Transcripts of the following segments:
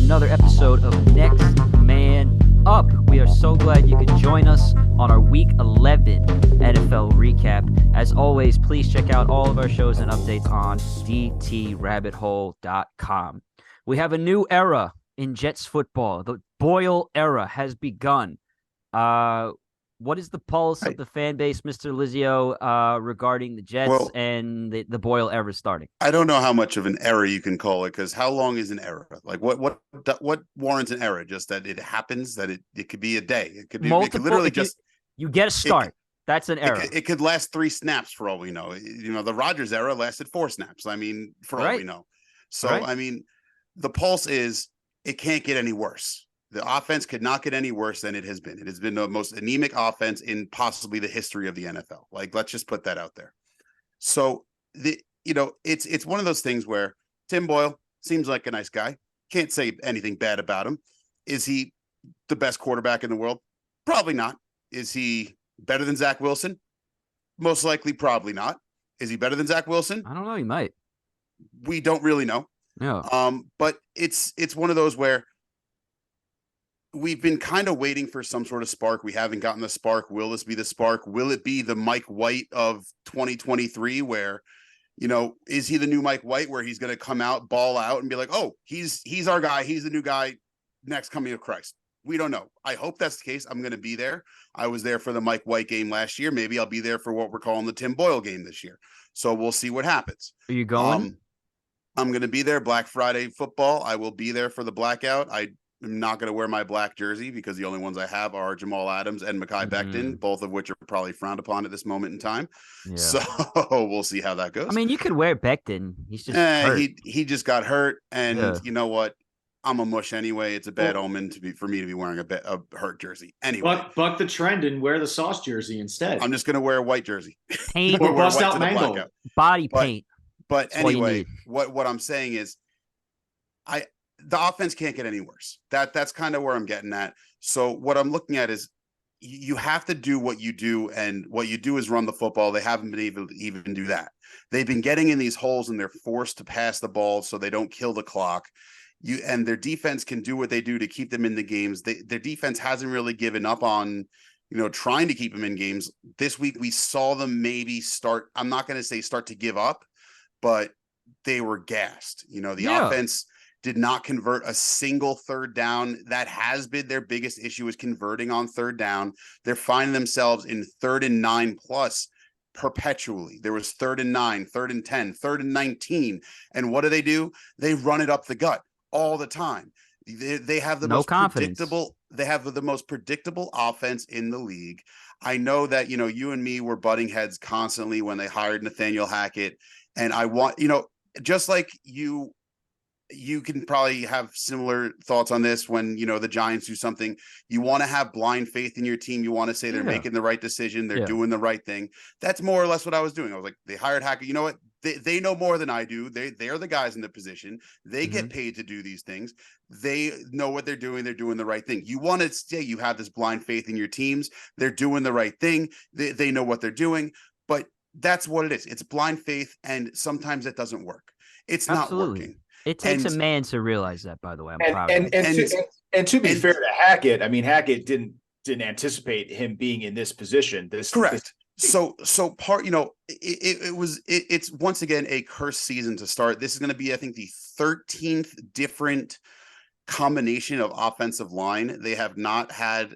another episode of Next Man Up. We are so glad you could join us on our Week 11 NFL recap. As always, please check out all of our shows and updates on dtrabbithole.com. We have a new era in Jets football. The Boyle era has begun. What is the pulse of the fan base, Mr. Lizio, regarding the Jets and the Boyle era starting? I don't know how much of an era you can call it, because how long is an era? Like what warrants an era? Just that it happens, that it could be a day. It could be multiple. It could literally just you get a start. That's an era. It could last 3 snaps for all we know. You know, the Rodgers era lasted 4 snaps. I mean, for all we know. So I mean, the pulse is it can't get any worse. The offense could not get any worse than it has been. It has been the most anemic offense in possibly the history of the NFL. Like, let's just put that out there. So it's one of those things where Tim Boyle seems like a nice guy. Can't say anything bad about him. Is he the best quarterback in the world? Probably not. Is he better than Zach Wilson? Most likely, probably not. Is he better than Zach Wilson? I don't know. He might. We don't really know. No. But it's one of those where we've been kind of waiting for some sort of spark. We haven't gotten the spark. Will this be the spark? Will it be the Mike White of 2023 where, is he the new Mike White where he's going to come out, ball out and be like, oh, he's our guy. He's the new guy next coming of Christ. We don't know. I hope that's the case. I'm going to be there. I was there for the Mike White game last year. Maybe I'll be there for what we're calling the Tim Boyle game this year. So we'll see what happens. Are you going? I'm going to be there. Black Friday football. I will be there for the blackout. I'm not going to wear my black jersey because the only ones I have are Jamal Adams and Mekhi Becton, both of which are probably frowned upon at this moment in time. Yeah. So we'll see how that goes. I mean, you could wear Becton. He's just hurt. He just got hurt, and you know what? I'm a mush anyway. It's a bad omen for me to be wearing a hurt jersey. Anyway, buck the trend and wear the sauce jersry instead. I'm just going to wear a white jersey. Paint or bust out mango. Body paint. But anyway, what I'm saying is, the offense can't get any worse. That's kind of where I'm getting at. So what I'm looking at is you have to do what you do, and what you do is run the football. They haven't been able to even do that. They've been getting in these holes, and they're forced to pass the ball so they don't kill the clock. And their defense can do what they do to keep them in the games. Their defense hasn't really given up on, trying to keep them in games. This week we saw them maybe start. I'm not going to say start to give up, but they were gassed. The offense did not convert a single third down. That has been their biggest issue, is converting on third down. They're finding themselves in 3rd and 9 plus perpetually. There was 3rd and 9, 3rd and 10, 3rd and 19. And what do? They run it up the gut all the time. They have the most predictable. They have the most predictable offense in the league. I know that, you and me were butting heads constantly when they hired Nathaniel Hackett. And I want, just like you can probably have similar thoughts on this when, the Giants do something. You want to have blind faith in your team. You want to say they're making the right decision. They're doing the right thing. That's more or less what I was doing. I was like, they hired Hackett. You know what? They know more than I do. They are the guys in the position. They get paid to do these things. They know what they're doing. They're doing the right thing. You want to say you have this blind faith in your teams. They're doing the right thing. They know what they're doing. But that's what it is. It's blind faith, and sometimes it doesn't work. It's not working. It takes a man to realize that, by the way. I'm proud of and to be fair to Hackett, I mean, Hackett didn't anticipate him being in this position. Correct. So part, it's once again a cursed season to start. This is going to be, I think, the 13th different combination of offensive line. They have not had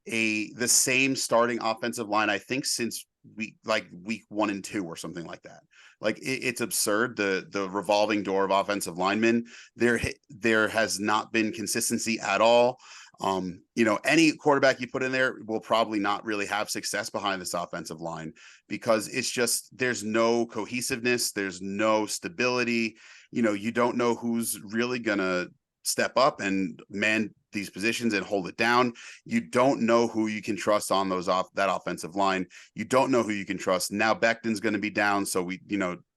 the same starting offensive line, I think, since week 1 and 2 or something like that. Like it's absurd. The revolving door of offensive linemen. There has not been consistency at all. Any quarterback you put in there will probably not really have success behind this offensive line, because it's just, there's no cohesiveness. There's no stability. You don't know who's really going to step up and man these positions and hold it down. You don't know who you can trust on that offensive line. You don't know who you can trust. Now Becton's going to be down. So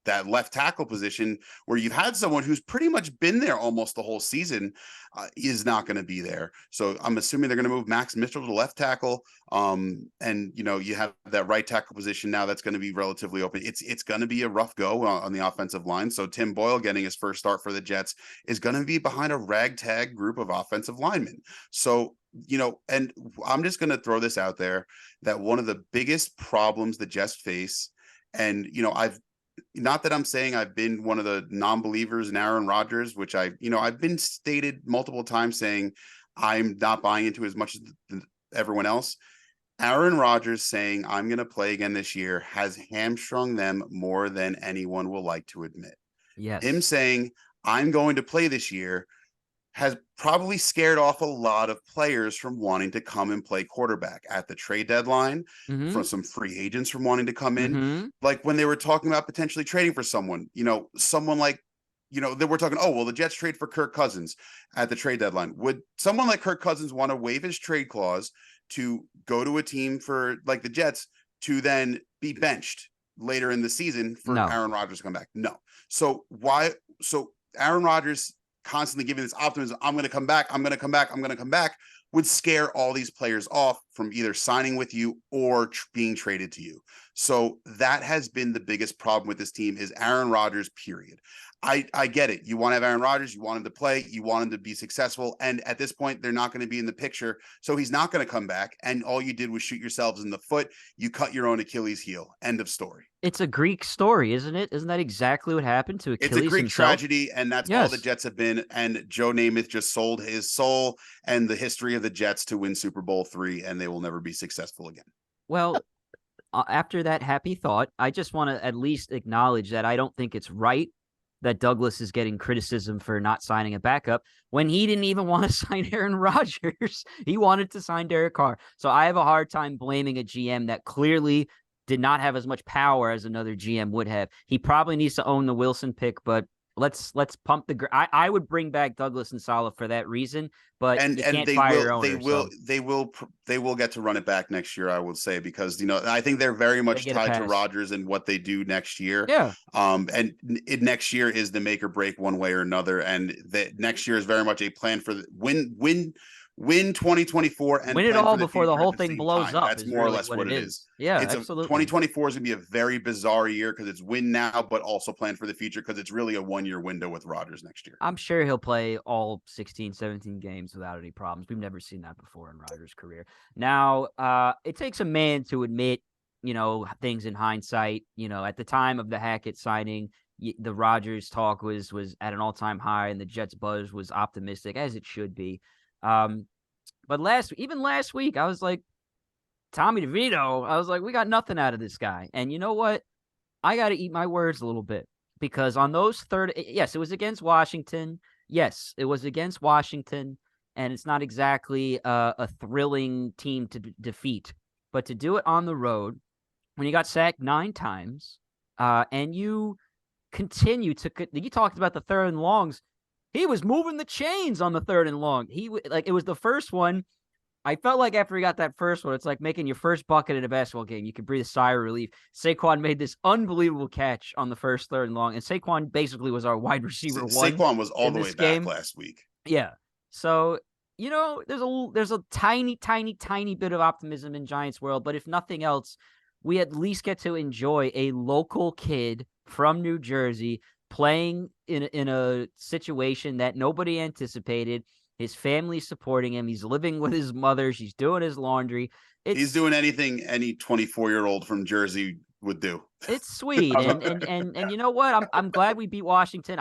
that left tackle position where you've had someone who's pretty much been there almost the whole season is not going to be there. So I'm assuming they're going to move Max Mitchell to left tackle. And you have that right tackle position now that's going to be relatively open. It's going to be a rough go on the offensive line. So Tim Boyle getting his first start for the Jets is going to be behind a ragtag group of offensive linemen. So, and I'm just going to throw this out there that one of the biggest problems the Jets face, and, not that I'm saying I've been one of the non-believers in Aaron Rodgers, which I've been stated multiple times saying I'm not buying into as much as everyone else. Aaron Rodgers saying I'm going to play again this year has hamstrung them more than anyone will like to admit. Yes. Him saying I'm going to play this year has probably scared off a lot of players from wanting to come and play quarterback at the trade deadline, from some free agents from wanting to come in. Like when they were talking about potentially trading for someone, someone like, they were talking, the Jets trade for Kirk Cousins at the trade deadline. Would someone like Kirk Cousins want to waive his trade clause to go to a team for like the Jets to then be benched later in the season for Aaron Rodgers to come back? No. So Aaron Rodgers constantly giving this optimism, I'm going to come back, I'm going to come back, I'm going to come back, would scare all these players off from either signing with you or being traded to you. So that has been the biggest problem with this team is Aaron Rodgers, period. I get it. You want to have Aaron Rodgers. You want him to play. You want him to be successful. And at this point, they're not going to be in the picture. So he's not going to come back. And all you did was shoot yourselves in the foot. You cut your own Achilles heel. End of story. It's a Greek story, isn't it? Isn't that exactly what happened to Achilles? It's a Greek himself? tragedy, and that's all the Jets have been. And Joe Namath just sold his soul and the history of the Jets to win Super Bowl III, and they will never be successful again. Well, after that happy thought, I just want to at least acknowledge that I don't think it's right that Douglas is getting criticism for not signing a backup when he didn't even want to sign Aaron Rodgers. He wanted to sign Derek Carr. So I have a hard time blaming a GM that clearly did not have as much power as another GM would have. He probably needs to own the Wilson pick, but let's pump the. I would bring back Douglas and Saleh for that reason, but you can't fire your owner. They will get to run it back next year, I would say, because I think they're very much tied to Rodgers and what they do next year. Yeah. And next year is the make or break one way or another, and that next year is very much a plan for win 2024 and win it all before the whole thing blows up. That's more or less what it is. Yeah, absolutely. 2024 is going to be a very bizarre year because it's win now, but also plan for the future because it's really a 1-year window with Rodgers next year. I'm sure he'll play all 16, 17 games without any problems. We've never seen that before in Rodgers' career. Now, it takes a man to admit, things in hindsight. At the time of the Hackett signing, the Rodgers talk was at an all-time high, and the Jets buzz was optimistic, as it should be. But last week, I was like, Tommy DeVito, I was like, we got nothing out of this guy. And you know what? I got to eat my words a little bit because on those yes, it was against Washington. Yes, it was against Washington. And it's not exactly a thrilling team to defeat. But to do it on the road, when you got sacked 9 times, and you continue to, you talked about the third and longs. He was moving the chains on the third and long. It was the first one. I felt like after he got that first one, it's like making your first bucket in a basketball game. You could breathe a sigh of relief. Saquon made this unbelievable catch on the first third and long, and Saquon basically was our wide receiver one. Saquon was all the way back last week. Yeah. So, there's a tiny, tiny, tiny bit of optimism in Giants world, but if nothing else, we at least get to enjoy a local kid from New Jersey playing in a situation that nobody anticipated. His family's supporting him. He's living with his mother. She's doing his laundry. He's doing anything any 24-year-old from Jersey would do. It's sweet. And you know what? I'm glad we beat Washington.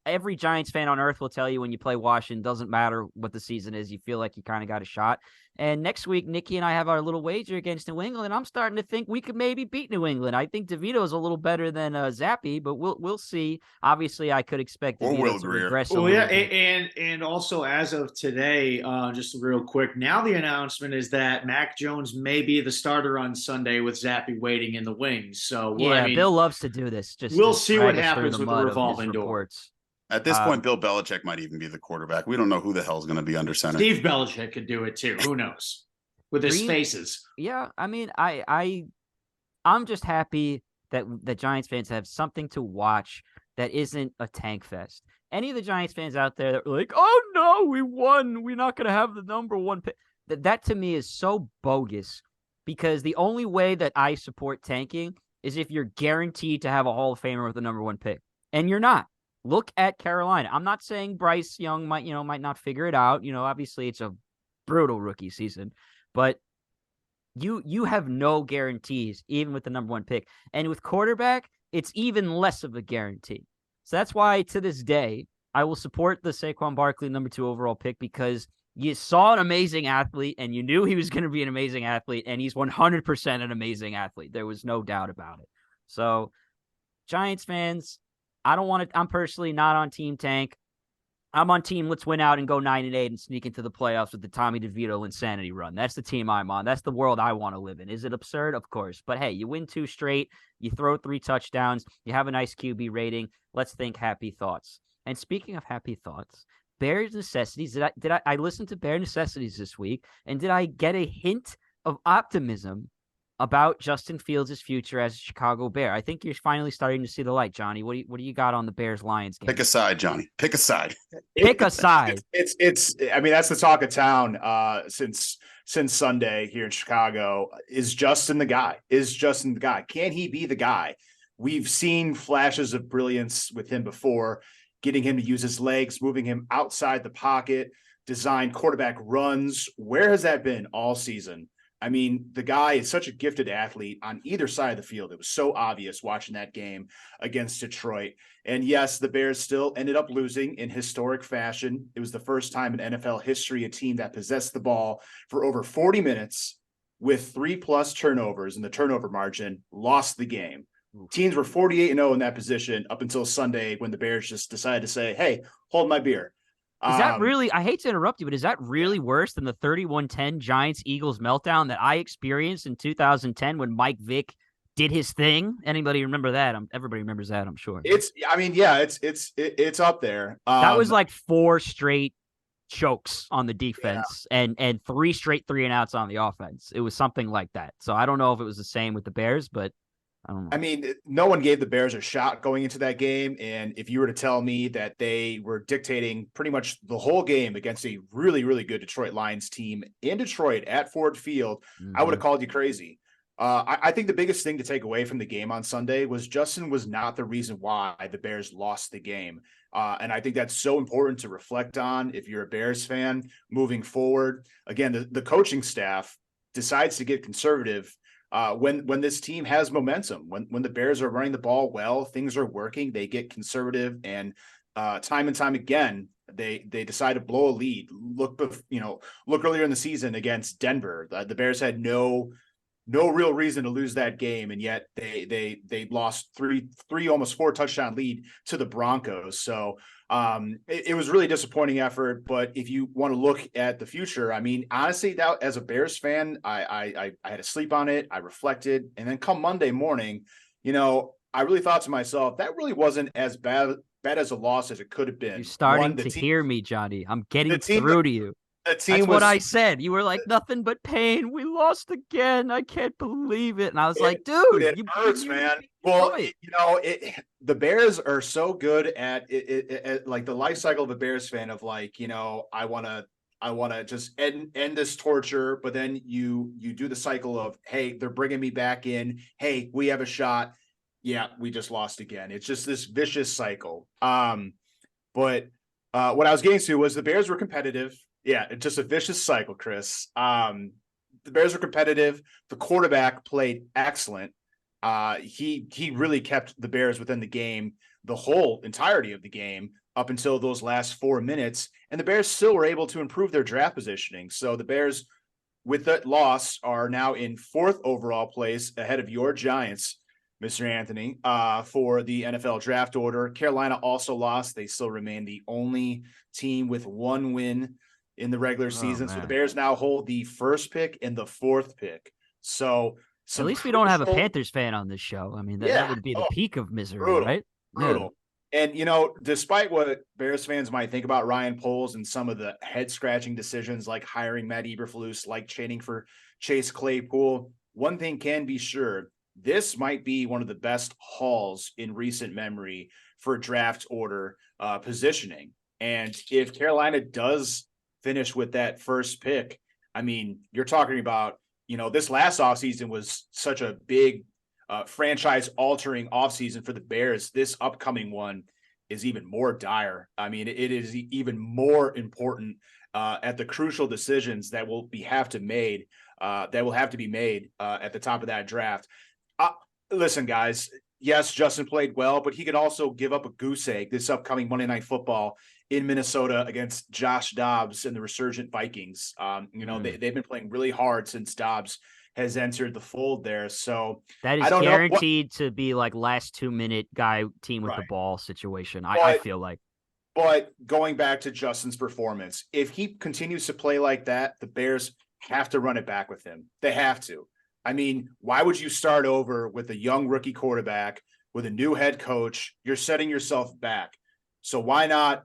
Every Giants fan on earth will tell you when you play Washington, doesn't matter what the season is, you feel like you kind of got a shot. And next week, Nikki and I have our little wager against New England, and I'm starting to think we could maybe beat New England. I think DeVito is a little better than Zappy, but we'll see. Obviously, I could expect DeVito to regress a little bit. And also as of today, just real quick, now the announcement is that Mac Jones may be the starter on Sunday with Zappy waiting in the wings. So Bill loves to do this. We'll see what happens with the revolving door. At this point, Bill Belichick might even be the quarterback. We don't know who the hell is going to be under center. Steve Belichick could do it too. Who knows? With his faces. Yeah, I mean, I'm just happy that Giants fans have something to watch that isn't a tank fest. Any of the Giants fans out there that were like, "Oh no, we won. We're not going to have the number one pick." That to me is so bogus, because the only way that I support tanking is if you're guaranteed to have a Hall of Famer with the number one pick, and you're not. Look at Carolina. I'm not saying Bryce Young might not figure it out. Obviously it's a brutal rookie season, but you have no guarantees even with the number one pick. And with quarterback, it's even less of a guarantee. So that's why to this day, I will support the Saquon Barkley number 2 overall pick, because you saw an amazing athlete and you knew he was going to be an amazing athlete, and he's 100% an amazing athlete. There was no doubt about it. So Giants fans, I'm personally not on Team Tank. I'm on team let's win out and go 9-8 and sneak into the playoffs with the Tommy DeVito insanity run. That's the team I'm on. That's the world I want to live in. Is it absurd? Of course. But hey, you win 2 straight, you throw 3 touchdowns, you have a nice QB rating. Let's think happy thoughts. And speaking of happy thoughts, Bears necessities. I listened to Bear necessities this week, and did I get a hint of optimism about Justin Fields' future as a Chicago Bear? I think you're finally starting to see the light, Johnny. What do you got on the Bears-Lions game? Pick a side, Johnny. Pick a side. Pick a side. It's I mean, that's the talk of town since Sunday here in Chicago. Is Justin the guy? Can he be the guy? We've seen flashes of brilliance with him before, getting him to use his legs, moving him outside the pocket, design quarterback runs. Where has that been all season? I mean, the guy is such a gifted athlete on either side of the field. It was so obvious watching that game against Detroit. And yes, the Bears still ended up losing in historic fashion. It was the first time in NFL history a team that possessed the ball for over 40 minutes with 3+ turnovers in the turnover margin lost the game. Teams were 48-0 in that position up until Sunday, when the Bears just decided to say, hey, hold my beer. Is that really, I hate to interrupt you, but is that really worse than the 31-10 Giants-Eagles meltdown that I experienced in 2010 when Mike Vick did his thing? Anybody remember that? Everybody remembers that, I'm sure. It's up there. That was like 4 straight chokes on the defense, and 3 straight 3-and-outs on the offense. It was something like that. So I don't know if it was the same with the Bears, but I don't know. I mean, no one gave the Bears a shot going into that game. And if you were to tell me that they were dictating pretty much the whole game against a really, really good Detroit Lions team in Detroit at Ford Field, I would have called you crazy. I think the biggest thing to take away from the game on Sunday was Justin was not the reason why the Bears lost the game. And I think that's so important to reflect on if you're a Bears fan moving forward. Again, the coaching staff decides to get conservative when this team has momentum. When the Bears are running the ball well, things are working, they get conservative, and time and time again, they decide to blow a lead. Look earlier in the season against Denver. The Bears had no real reason to lose that game, and yet they lost three almost 4 touchdown lead to the Broncos. So it was really disappointing effort. But if you want to look at the future, I mean, honestly, that as a Bears fan, I had to sleep on it. I reflected, and then come Monday morning, I really thought to myself, that really wasn't as bad as a loss as it could have been. You're starting to hear me, Johnny. I'm getting through to you. That's what I said. You were like, nothing but pain. We lost again. I can't believe it. And I was like, dude, it hurts, man. Well, the Bears are so good at it, like the life cycle of a Bears fan of like, I want to just end this torture. But then you do the cycle of, hey, they're bringing me back in. Hey, we have a shot. Yeah, we just lost again. It's just this vicious cycle. But what I was getting to was the Bears were competitive. Yeah, it's just a vicious cycle, Chris. The Bears were competitive. The quarterback played excellent. He really kept the Bears within the game the whole entirety of the game up until those last 4 minutes. And the Bears still were able to improve their draft positioning. So the Bears, with that loss, are now in 4th overall place ahead of your Giants, Mr. Anthony, for the NFL draft order. Carolina also lost. They still remain the only team with 1 win in the regular season. So the Bears now hold the 1st pick and the 4th pick. So at least we don't have a Panthers fan on this show. I mean, that would be the peak of misery, right? Brutal. Yeah. And, despite what Bears fans might think about Ryan Poles and some of the head-scratching decisions like hiring Matt Eberflus, like trading for Chase Claypool, one thing can be sure, this might be one of the best hauls in recent memory for draft order positioning. And if Carolina does finish with that first pick, I mean, you're talking about, this last offseason was such a big franchise altering offseason for the Bears. This upcoming one is even more dire. I mean, it is even more important at the crucial decisions that will have to be made at the top of that draft. Listen, guys, yes, Justin played well, but he could also give up a goose egg this upcoming Monday Night Football in Minnesota against Josh Dobbs and the resurgent Vikings. They've been playing really hard since Dobbs has entered the fold there. So that is guaranteed to be like last 2-minute guy team with the ball situation. I feel like. But going back to Justin's performance, if he continues to play like that, the Bears have to run it back with him. They have to. I mean, why would you start over with a young rookie quarterback with a new head coach? You're setting yourself back. So why not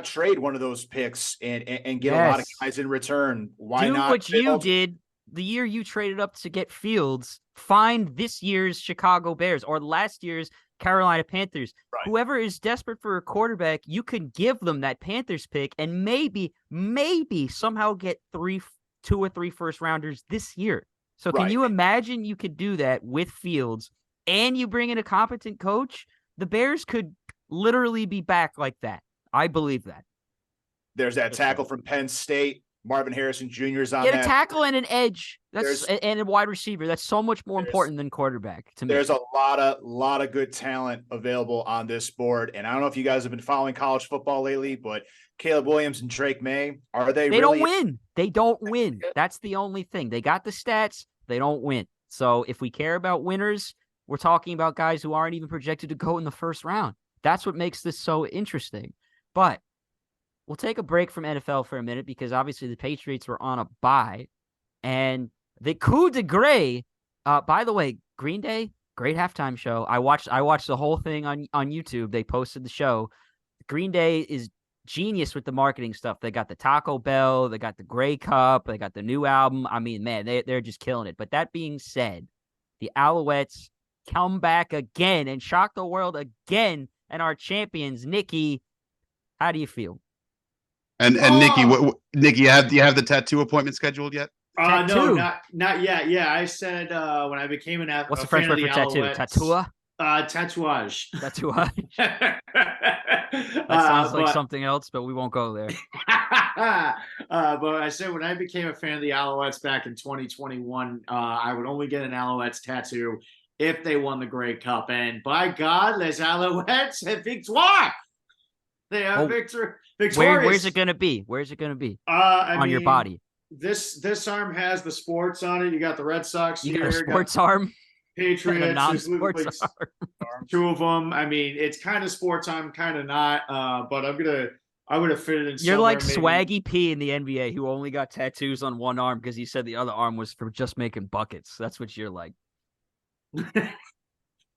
trade one of those picks and get a lot of guys in return? Why do not what you did the year you traded up to get Fields? Find this year's Chicago Bears or last year's Carolina Panthers. Right. Whoever is desperate for a quarterback, you can give them that Panthers pick and maybe somehow get 2 or 3 first rounders this year. So can you imagine you could do that with Fields and you bring in a competent coach? The Bears could literally be back like that. I believe that. There's that tackle from Penn State. Marvin Harrison Jr. is on that. A tackle and an edge. And a wide receiver. That's so much more important than quarterback to me. There's a lot of good talent available on this board. And I don't know if you guys have been following college football lately, but Caleb Williams and Drake May, they don't win. They don't win. That's the only thing. They got the stats. They don't win. So if we care about winners, we're talking about guys who aren't even projected to go in the first round. That's what makes this so interesting. But we'll take a break from NFL for a minute because obviously the Patriots were on a bye. And the coup de grace, by the way, Green Day, great halftime show. I watched the whole thing on YouTube. They posted the show. Green Day is genius with the marketing stuff. They got the Taco Bell, they got the Grey Cup, they got the new album. I mean, man, they're just killing it. But that being said, the Alouettes come back again and shock the world again and are champions. Nikki, how do you feel? And Nikki, you have the tattoo appointment scheduled yet? No, not yet. Yeah, I said when I became an what's the French word for tattoo? Tattoo? Tatouage. Tatouage. That sounds like something else, but we won't go there. But I said when I became a fan of the Alouettes back in 2021, I would only get an Alouettes tattoo if they won the Grey Cup. And by God, les Alouettes have victoire. They are victorious. Where's it going to be? On your body? This arm has the sports on it. You got the Red Sox. You got a sports arm? Patriots. A non-sports arm. 2 of them. I mean, it's kind of sports arm, kind of not. But I would have fit it in. You're like Swaggy P in the NBA who only got tattoos on one arm because he said the other arm was for just making buckets. That's what you're like.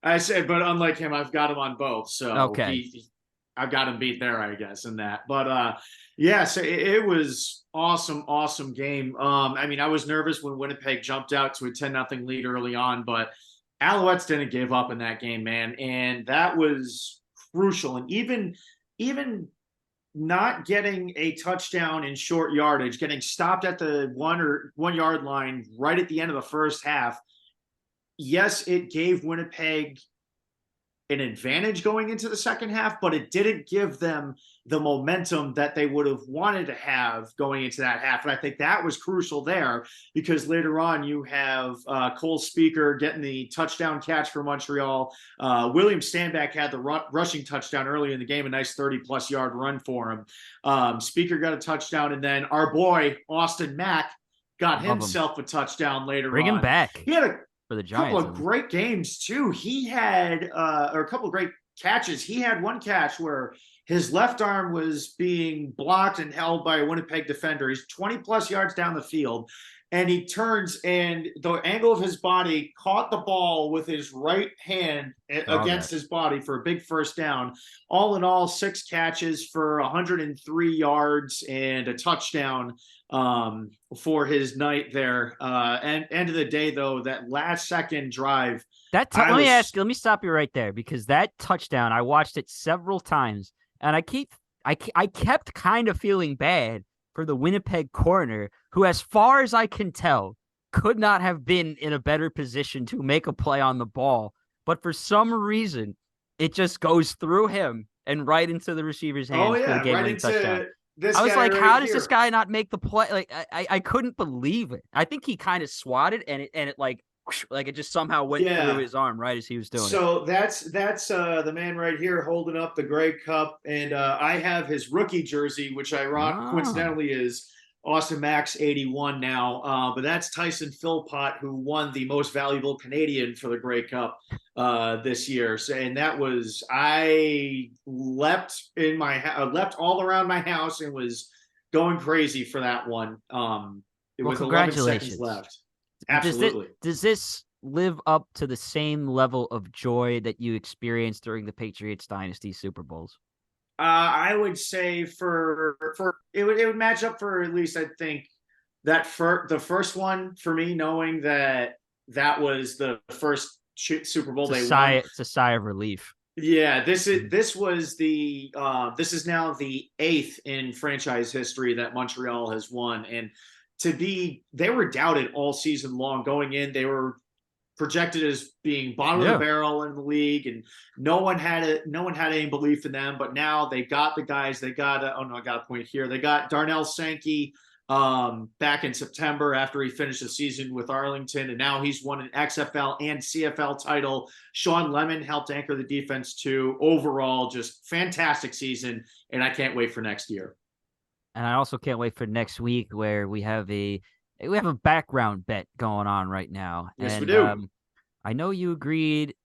I said, but unlike him, I've got him on both. So okay. I've got him beat there, I guess, in that. But so it was awesome game. I mean, I was nervous when Winnipeg jumped out to a 10-0 lead early on, but Alouettes didn't give up in that game, man, and that was crucial. And even not getting a touchdown in short yardage, getting stopped at the 1 yard line right at the end of the first half. Yes, it gave Winnipeg an advantage going into the second half, but it didn't give them the momentum that they would have wanted to have going into that half. And I think that was crucial there because later on you have Cole Speaker getting the touchdown catch for Montreal. William Stanback had the rushing touchdown early in the game, a nice 30-plus yard run for him. Speaker got a touchdown, and then our boy Austin Mack got himself a touchdown later on. Bring him back. He had for the Giants. A couple of great games too. He had or a couple of great catches. He had one catch where his left arm was being blocked and held by a Winnipeg defender. He's 20 plus yards down the field. and he turns, and the angle of his body caught the ball with his right hand against his body for a big first down. All in all, 6 catches for 103 yards and a touchdown for his night there. And end of the day, though, that last second drive. Let me stop you right there, because that touchdown, I watched it several times, and I kept kind of feeling bad for the Winnipeg corner, who, as far as I can tell, could not have been in a better position to make a play on the ball. But for some reason, it just goes through him and right into the receiver's hands for the game-winning touchdown. I was like, how does this guy not make the play? Like, I couldn't believe it. I think he kind of swatted, and it like it just somehow went through his arm right as he was doing it. So that's the man right here holding up the Grey Cup, and I have his rookie jersey, which I rock. Coincidentally, is Austin Max 81 now. But that's Tyson Philpott, who won the Most Valuable Canadian for the Grey Cup this year. So, and that was, I leapt all around my house and was going crazy for that one. With 11 seconds left. Absolutely. Does this live up to the same level of joy that you experienced during the Patriots Dynasty Super Bowls? I would say for it would match up for, at least I think, that the first one for me, knowing that was the first Super Bowl they won. It's a sigh of relief. Yeah, this is now the 8th in franchise history that Montreal has won, and they were doubted all season long going in. They were projected as being bottom of the barrel in the league, and no one had any belief in them. But now they got the guys. They got I got a point here. They got Darnell Sankey back in September after he finished the season with Arlington, and now he's won an XFL and CFL title. Sean Lemon helped anchor the defense too. Overall, just fantastic season, and I can't wait for next year. And I also can't wait for next week, where we have a background bet going on right now. Yes, we do. I know you agreed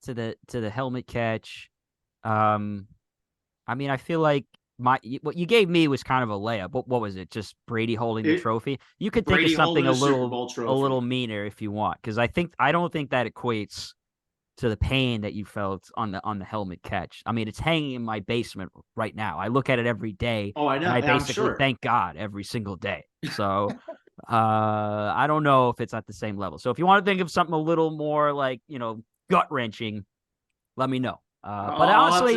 to the helmet catch. I mean, I feel like what you gave me was kind of a layup. What was it? Just Brady holding the trophy? You could think Brady of something a little meaner if you want, because I don't think that equates to the pain that you felt on the helmet catch. I mean, it's hanging in my basement right now. I look at it every day. Oh, I know. And I basically thank God every single day. So I don't know if it's at the same level. So if you want to think of something a little more like, gut wrenching, let me know. But honestly,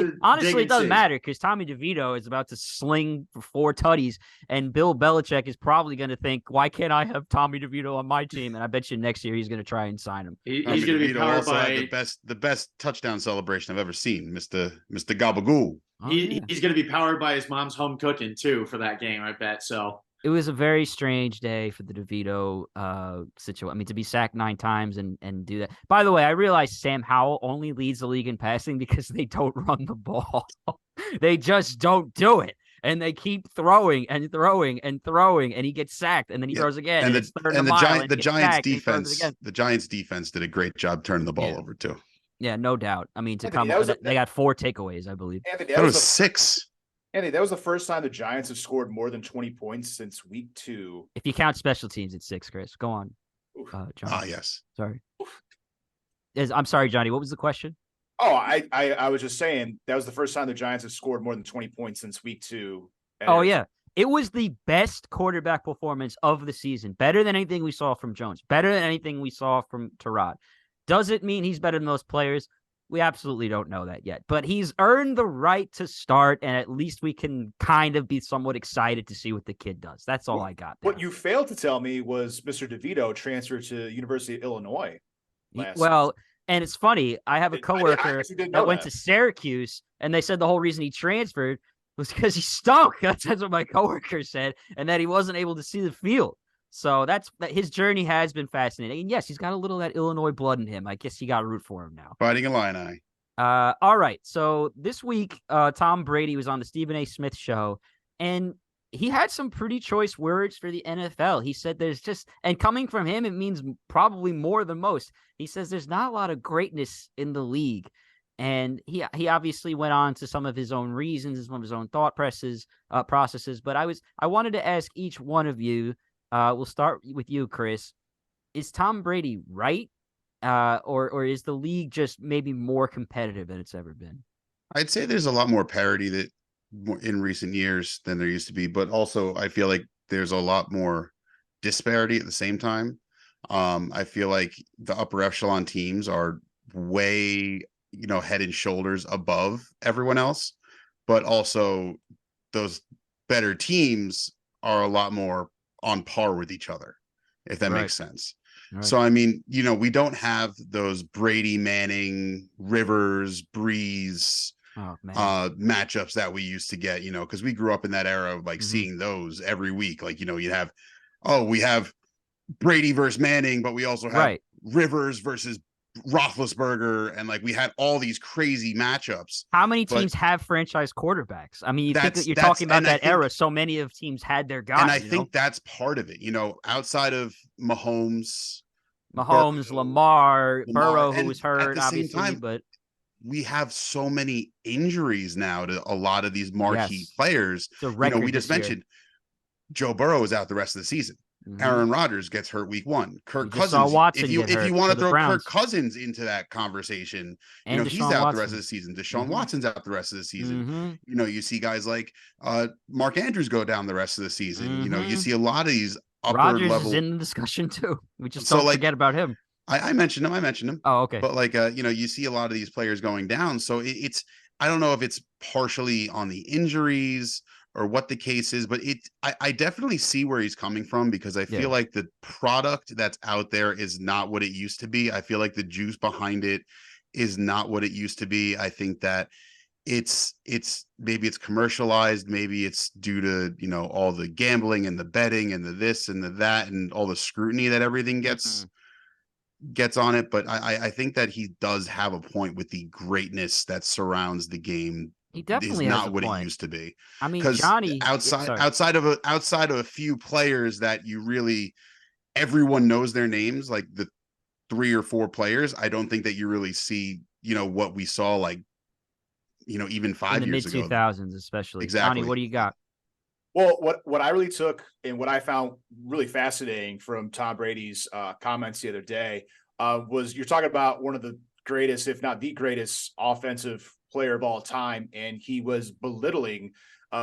it doesn't matter, because Tommy DeVito is about to sling for 4 tutties, and Bill Belichick is probably going to think, why can't I have Tommy DeVito on my team? And I bet you next year he's going to try and sign him. He's going to be powered by the best touchdown celebration I've ever seen, Mr. Gabagool. He's going to be powered by his mom's home cooking too for that game, I bet. So it was a very strange day for the DeVito situation. I mean, to be sacked 9 times and do that. By the way, I realize Sam Howell only leads the league in passing because they don't run the ball. They just don't do it. And they keep throwing and throwing and throwing, and he gets sacked, and then he throws again. And the Giants defense did a great job turning the ball over too. Yeah, no doubt. I mean, they got 4 takeaways, I believe. Anthony, that was 6. Andy, that was the first time the Giants have scored more than 20 points since week 2. If you count special teams, it's 6, Chris. Go on, John. Yes. Sorry. I'm sorry, Johnny. What was the question? Oh, I was just saying that was the first time the Giants have scored more than 20 points since week 2. Oh, yeah. It was the best quarterback performance of the season. Better than anything we saw from Jones. Better than anything we saw from Tyrod. Does it mean he's better than those players? We absolutely don't know that yet, but he's earned the right to start, and at least we can kind of be somewhat excited to see what the kid does. That's all I got there. What you failed to tell me was Mr. DeVito transferred to University of Illinois. And it's funny. I have a coworker that went to Syracuse, and they said the whole reason he transferred was because he stunk. That's what my coworker said, and that he wasn't able to see the field. So his journey has been fascinating. And yes, he's got a little of that Illinois blood in him. I guess you got to root for him now. Fighting Illini. All right. So this week, Tom Brady was on the Stephen A. Smith show, and he had some pretty choice words for the NFL. He said and coming from him, it means probably more than most. He says there's not a lot of greatness in the league. And he obviously went on to some of his own reasons, some of his own thought processes. But I wanted to ask each one of you We'll start with you, Chris. Is Tom Brady right? Or is the league just maybe more competitive than it's ever been? I'd say there's a lot more parity that in recent years than there used to be, but also I feel like there's a lot more disparity at the same time. I feel like the upper echelon teams are way, head and shoulders above everyone else, but also those better teams are a lot more on par with each other, if that Right. makes sense. Right. So, I mean, we don't have those Brady, Manning, Rivers, Breeze matchups that we used to get, because we grew up in that era of like seeing those every week. Like, we have Brady versus Manning, but we also have Rivers versus Roethlisberger, and like we had all these crazy matchups. How many teams have franchise quarterbacks? I mean, you think that you're talking about that era, so many of teams had their guys. And I think that's part of it, outside of Mahomes, Lamar, Burrow, who was hurt, obviously, but we have so many injuries now to a lot of these marquee players. We just mentioned Joe Burrow is out the rest of the season. Aaron Rodgers gets hurt week 1. Kirk Cousins. If you want to throw Kirk Cousins into that conversation, he's out the rest of the season. Deshaun Watson's out the rest of the season. You see guys like Mark Andrews go down the rest of the season. You see a lot of these upper Rodgers level is in the discussion too. We just don't forget about him. I mentioned him. Oh, okay. But you see a lot of these players going down. So I don't know if it's partially on the injuries or what the case is, but I definitely see where he's coming from, because I feel like the product that's out there is not what it used to be. I feel like the juice behind it is not what it used to be. I think that it's maybe it's commercialized, maybe it's due to, all the gambling and the betting and the this and the that and all the scrutiny that everything gets on it. But I think that he does have a point with the greatness that surrounds the game. He definitely is has not a what point. it used to be. I mean, Johnny, outside of a few players that everyone knows their names, like the 3 or 4 players, I don't think that you really see, what we saw, like, even 5 years ago. In the mid-2000s, especially. Exactly. Johnny, what do you got? Well, what I really took and what I found really fascinating from Tom Brady's comments the other day was, you're talking about one of the greatest, if not the greatest, offensive player of all time, and he was belittling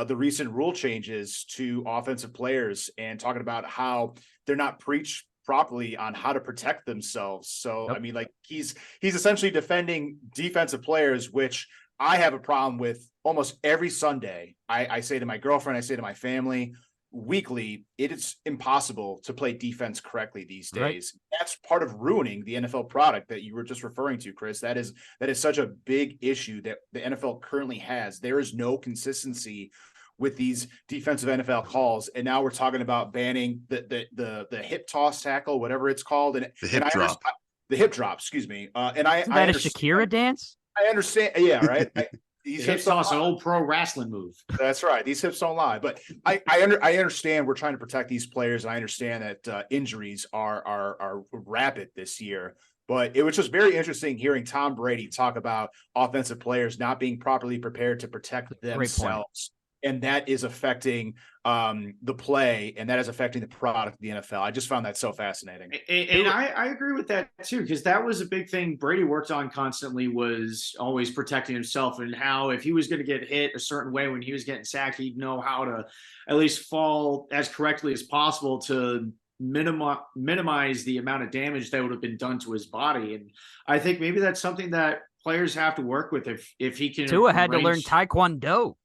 the recent rule changes to offensive players and talking about how they're not preached properly on how to protect themselves. So I mean, like, he's essentially defending defensive players, which I have a problem with almost every Sunday. I say to my girlfriend, I say to my family, weekly, it is impossible to play defense correctly these days. That's part of ruining the NFL product that you were just referring to, Chris. That is such a big issue that the NFL currently has. There is no consistency with these defensive NFL calls, and now we're talking about banning the hip toss tackle, whatever it's called, and the hip drop. The hip drop, excuse me. And Isn't that a Shakira dance? I understand. Yeah, right. These hips toss, an old pro wrestling move. That's right. These hips don't lie. But I understand we're trying to protect these players. And I understand that injuries are rapid this year. But it was just very interesting hearing Tom Brady talk about offensive players not being properly prepared to protect themselves. And that is affecting the play, and that is affecting the product of the NFL. I just found that so fascinating. And I agree with that too, because that was a big thing Brady worked on constantly, was always protecting himself, and how if he was going to get hit a certain way when he was getting sacked, he'd know how to at least fall as correctly as possible to minimize the amount of damage that would have been done to his body. And I think maybe that's something that players have to work with if he can. Tua had to learn Taekwondo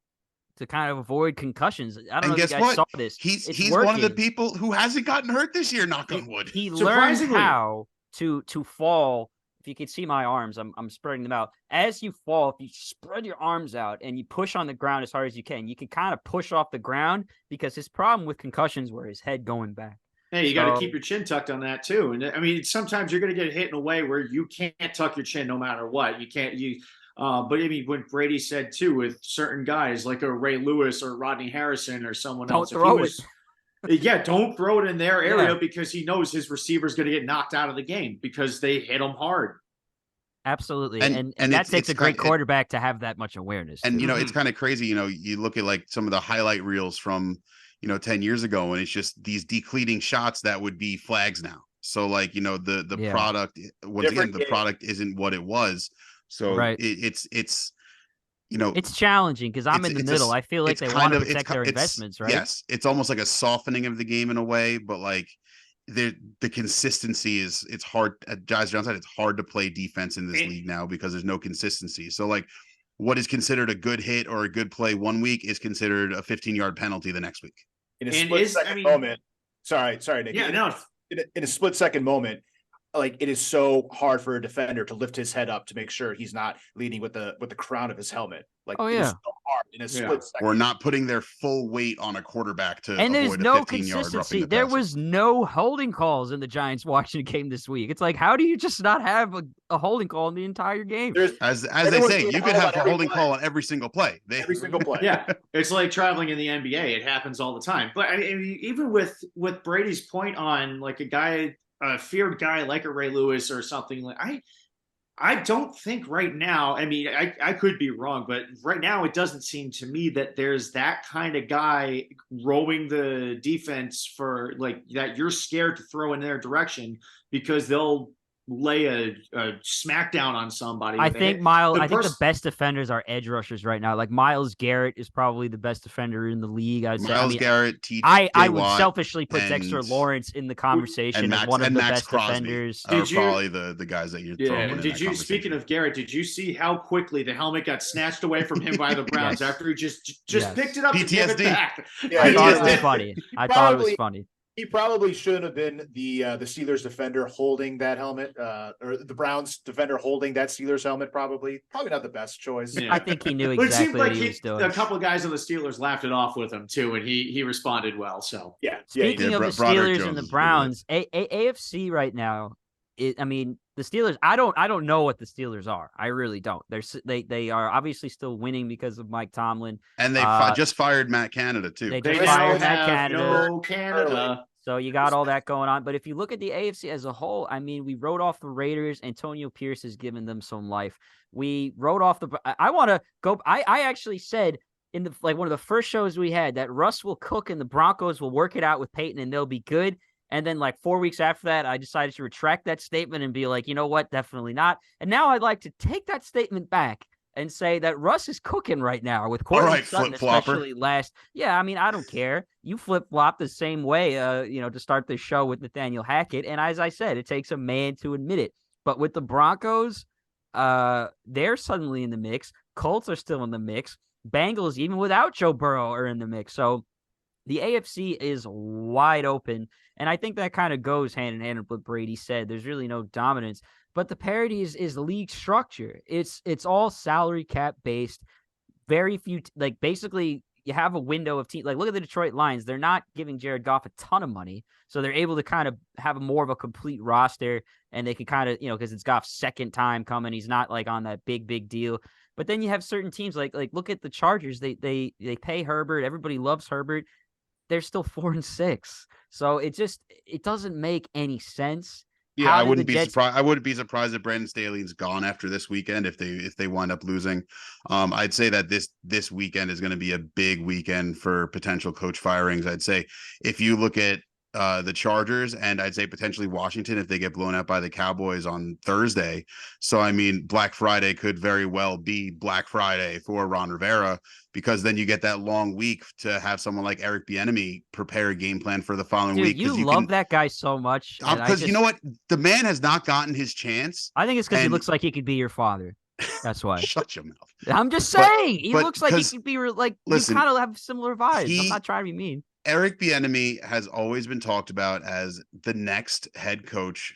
to kind of avoid concussions. I don't know if you guys saw this. He's one of the people who hasn't gotten hurt this year, knock on wood. He learned how to fall. If you can see my arms, I'm spreading them out. As you fall, if you spread your arms out and you push on the ground as hard as you can kind of push off the ground, because his problem with concussions were his head going back. Hey, you got to keep your chin tucked on that too. And I mean, sometimes you're going to get hit in a way where you can't tuck your chin no matter what. But I mean, when Brady said too, with certain guys like a Ray Lewis or Rodney Harrison or someone else, don't throw it in their area, because he knows his receiver's going to get knocked out of the game because they hit him hard. Absolutely. And that takes it's a great kinda, quarterback to have that much awareness. and too. it's kind of crazy. You look at like some of the highlight reels from 10 years ago, and it's just these decleating shots that would be flags now. So like the Yeah. product, once Different again, the game. product isn't what it was. So Right. it's It's challenging because I'm in the middle. I feel like it's they kind want to of protect their investments, right? Yes, it's almost like a softening of the game in a way, but like the consistency is, it's hard. Jazz Johnson, it's hard to play defense in this league now because there's no consistency. So like what is considered a good hit or a good play one week is considered a 15-yard penalty the next week. In a split second moment. Sorry, Nick. Yeah, In a split second moment, like it is so hard for a defender to lift his head up to make sure he's not leading with the crown of his helmet. Like it is so hard in a split second. Or not putting their full weight on a quarterback to and there's avoid no a 15-yard roughing consistency. the There passer. was no holding calls in the Giants Washington game this week. It's like, how do you just not have a holding call in the entire game? As they say, you could have a holding call on every single play. Every single play. Yeah, it's like traveling in the NBA. It happens all the time. But I mean, even with Brady's point on like a feared guy like a Ray Lewis or something, like I don't think right now, I mean, I could be wrong, but right now it doesn't seem to me that there's that kind of guy rowing the defense for like that you're scared to throw in their direction because they'll lay a smackdown on somebody. I think the best defenders are edge rushers right now. Like Myles Garrett is probably the best defender in the league. I'd say. Myles Garrett, I would selfishly put Dexter Lawrence in the conversation as one of the best defenders. Probably the guys that you're throwing. And did you? Speaking of Garrett, did you see how quickly the helmet got snatched away from him by the Browns after he just picked it up? PTSD. And gave it back? Yeah, I thought it was funny. I thought it was funny. He probably should have been the Steelers defender holding that helmet, or the Browns defender holding that Steelers helmet. Probably not the best choice. Yeah. I think he knew exactly what he was doing. A couple of guys on the Steelers laughed it off with him too, and he responded well. So yeah. Speaking of the Steelers and the Browns, AFC right now, I mean the Steelers. I don't know what the Steelers are. I really don't. They are obviously still winning because of Mike Tomlin, and they just fired Matt Canada too. They just fired Matt Canada. No Canada. So you got all that going on. But if you look at the AFC as a whole, I mean, we wrote off the Raiders. Antonio Pierce has given them some life. We wrote off I want to go. I actually said in one of the first shows we had that Russ will cook and the Broncos will work it out with Peyton and they'll be good. And then 4 weeks after that, I decided to retract that statement and be like, you know what? Definitely not. And now I'd like to take that statement back and say that Russ is cooking right now with Courtland Sutton, especially last. Yeah, I mean, I don't care. You flip-flop the same way, to start this show with Nathaniel Hackett. And as I said, it takes a man to admit it. But with the Broncos, they're suddenly in the mix. Colts are still in the mix. Bengals, even without Joe Burrow, are in the mix. So the AFC is wide open. And I think that kind of goes hand in hand with what Brady said. There's really no dominance. But the parity is league structure. It's all salary cap based. Very few, basically you have a window of teams. Like look at the Detroit Lions. They're not giving Jared Goff a ton of money. So they're able to kind of have more of a complete roster and they can kind of, because it's Goff's second time coming. He's not on that big deal. But then you have certain teams like look at the Chargers. They pay Herbert. Everybody loves Herbert. They're still 4-6. So it doesn't make any sense. Yeah, I wouldn't be surprised. I wouldn't be surprised if Brandon Staley's gone after this weekend if they wind up losing. I'd say that this weekend is going to be a big weekend for potential coach firings. I'd say if you look at the Chargers and I'd say potentially Washington if they get blown out by the Cowboys on Thursday. So I mean, Black Friday could very well be Black Friday for Ron Rivera because then you get that long week to have someone like Eric Bieniemy prepare a game plan for the following week. You love that guy so much. Because you know what? The man has not gotten his chance. I think it's because he looks like he could be your father. That's why. Shut your mouth. I'm just saying. He looks like he could be listen, you kind of have similar vibes. I'm not trying to be mean. Eric Bieniemy has always been talked about as the next head coach,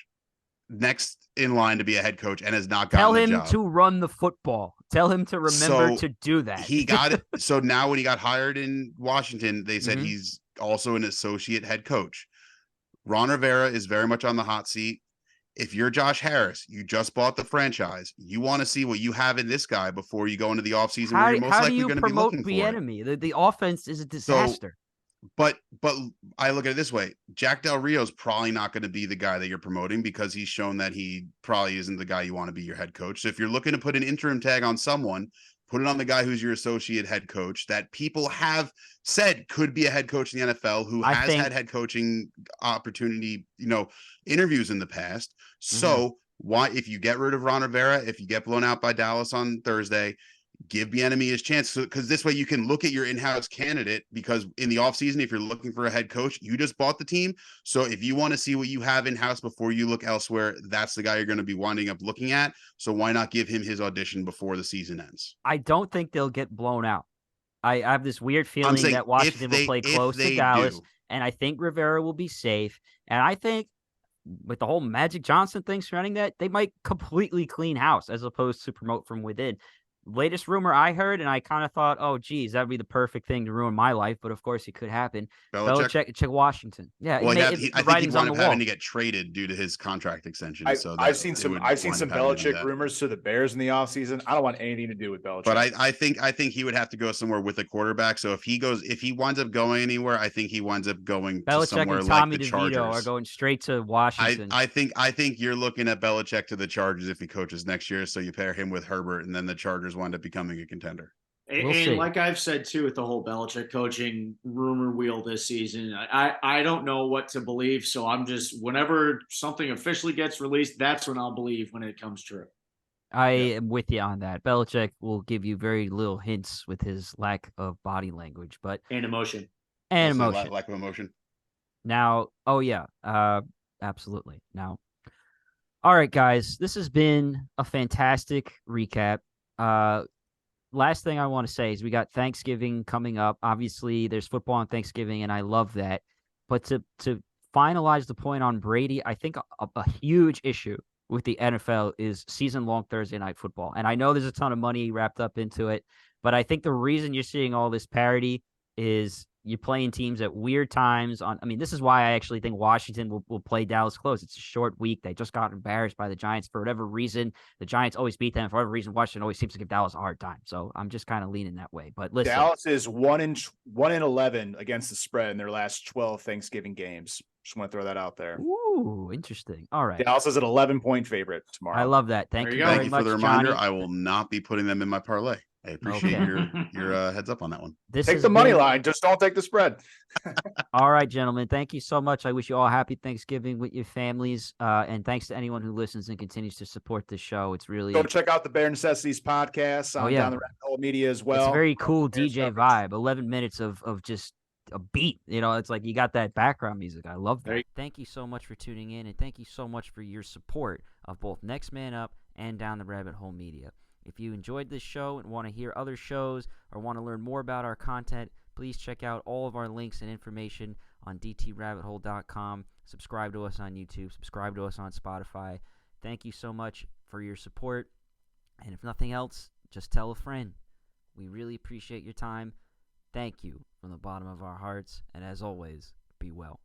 next in line to be a head coach, and has not gotten the job. Tell him to run the football. Tell him to remember to do that. He got it. So now when he got hired in Washington, they said he's also an associate head coach. Ron Rivera is very much on the hot seat. If you're Josh Harris, you just bought the franchise. You want to see what you have in this guy before you go into the offseason where you're most likely going to be looking for it. The offense is a disaster. But I look at it this way: Jack Del Rio's probably not going to be the guy that you're promoting because he's shown that he probably isn't the guy you want to be your head coach. So if you're looking to put an interim tag on someone, put it on the guy who's your associate head coach that people have said could be a head coach in the NFL, who has had head coaching opportunity, interviews in the past. So why, if you get rid of Ron Rivera, if you get blown out by Dallas on Thursday, give Bieniemy his chance, because this way you can look at your in-house candidate, because in the offseason, if you're looking for a head coach, you just bought the team. So if you want to see what you have in-house before you look elsewhere, that's the guy you're going to be winding up looking at. So why not give him his audition before the season ends? I don't think they'll get blown out. I have this weird feeling that Washington will play close to Dallas, and I think Rivera will be safe. And I think with the whole Magic Johnson thing surrounding that, they might completely clean house as opposed to promote from within. Latest rumor I heard, and I kind of thought, oh, geez, that'd be the perfect thing to ruin my life. But of course, it could happen. Belichick Washington. Yeah, well, I think he wound up having to get traded due to his contract extension. I've seen some Belichick rumors to the Bears in the offseason. I don't want anything to do with Belichick. But I think he would have to go somewhere with a quarterback. So if he winds up going anywhere, I think he winds up going to somewhere and like the DeVito Chargers. are going straight to Washington. I think you're looking at Belichick to the Chargers if he coaches next year. So you pair him with Herbert, and then the Chargers wind up becoming a contender. And like I've said too, with the whole Belichick coaching rumor wheel this season, I don't know what to believe. So I'm just, whenever something officially gets released, that's when I'll believe when it comes true. I am with you on that. Belichick will give you very little hints with his lack of body language, and emotion. Lack of emotion. Now, absolutely. Now, all right, guys, this has been a fantastic recap. Last thing I want to say is we got Thanksgiving coming up. Obviously, there's football on Thanksgiving, and I love that. But to finalize the point on Brady, I think a huge issue with the NFL is season-long Thursday night football. And I know there's a ton of money wrapped up into it, but I think the reason you're seeing all this parity is you're playing teams at weird times. This is why I actually think Washington will play Dallas close. It's a short week. They just got embarrassed by the Giants for whatever reason. The Giants always beat them. For whatever reason, Washington always seems to give Dallas a hard time. So I'm just kind of leaning that way. But listen, Dallas is 1-11 against the spread in their last 12 Thanksgiving games. Just want to throw that out there. Ooh, interesting. All right. Dallas is an 11-point favorite tomorrow. I love that. Thank you very much, for the reminder. Johnny. I will not be putting them in my parlay. I appreciate your heads up on that one. Take the money line. Just don't take the spread. All right, gentlemen. Thank you so much. I wish you all happy Thanksgiving with your families. And thanks to anyone who listens and continues to support this show. It's really go check out the Bare Necessities podcast on Down the Rabbit Hole Media as well. It's a very cool DJ vibe. 11 minutes of just a beat. It's like you got that background music. I love that. Thank you so much for tuning in, and thank you so much for your support of both Next Man Up and Down the Rabbit Hole Media. If you enjoyed this show and want to hear other shows or want to learn more about our content, please check out all of our links and information on dtrabbithole.com. Subscribe to us on YouTube. Subscribe to us on Spotify. Thank you so much for your support. And if nothing else, just tell a friend. We really appreciate your time. Thank you from the bottom of our hearts. And as always, be well.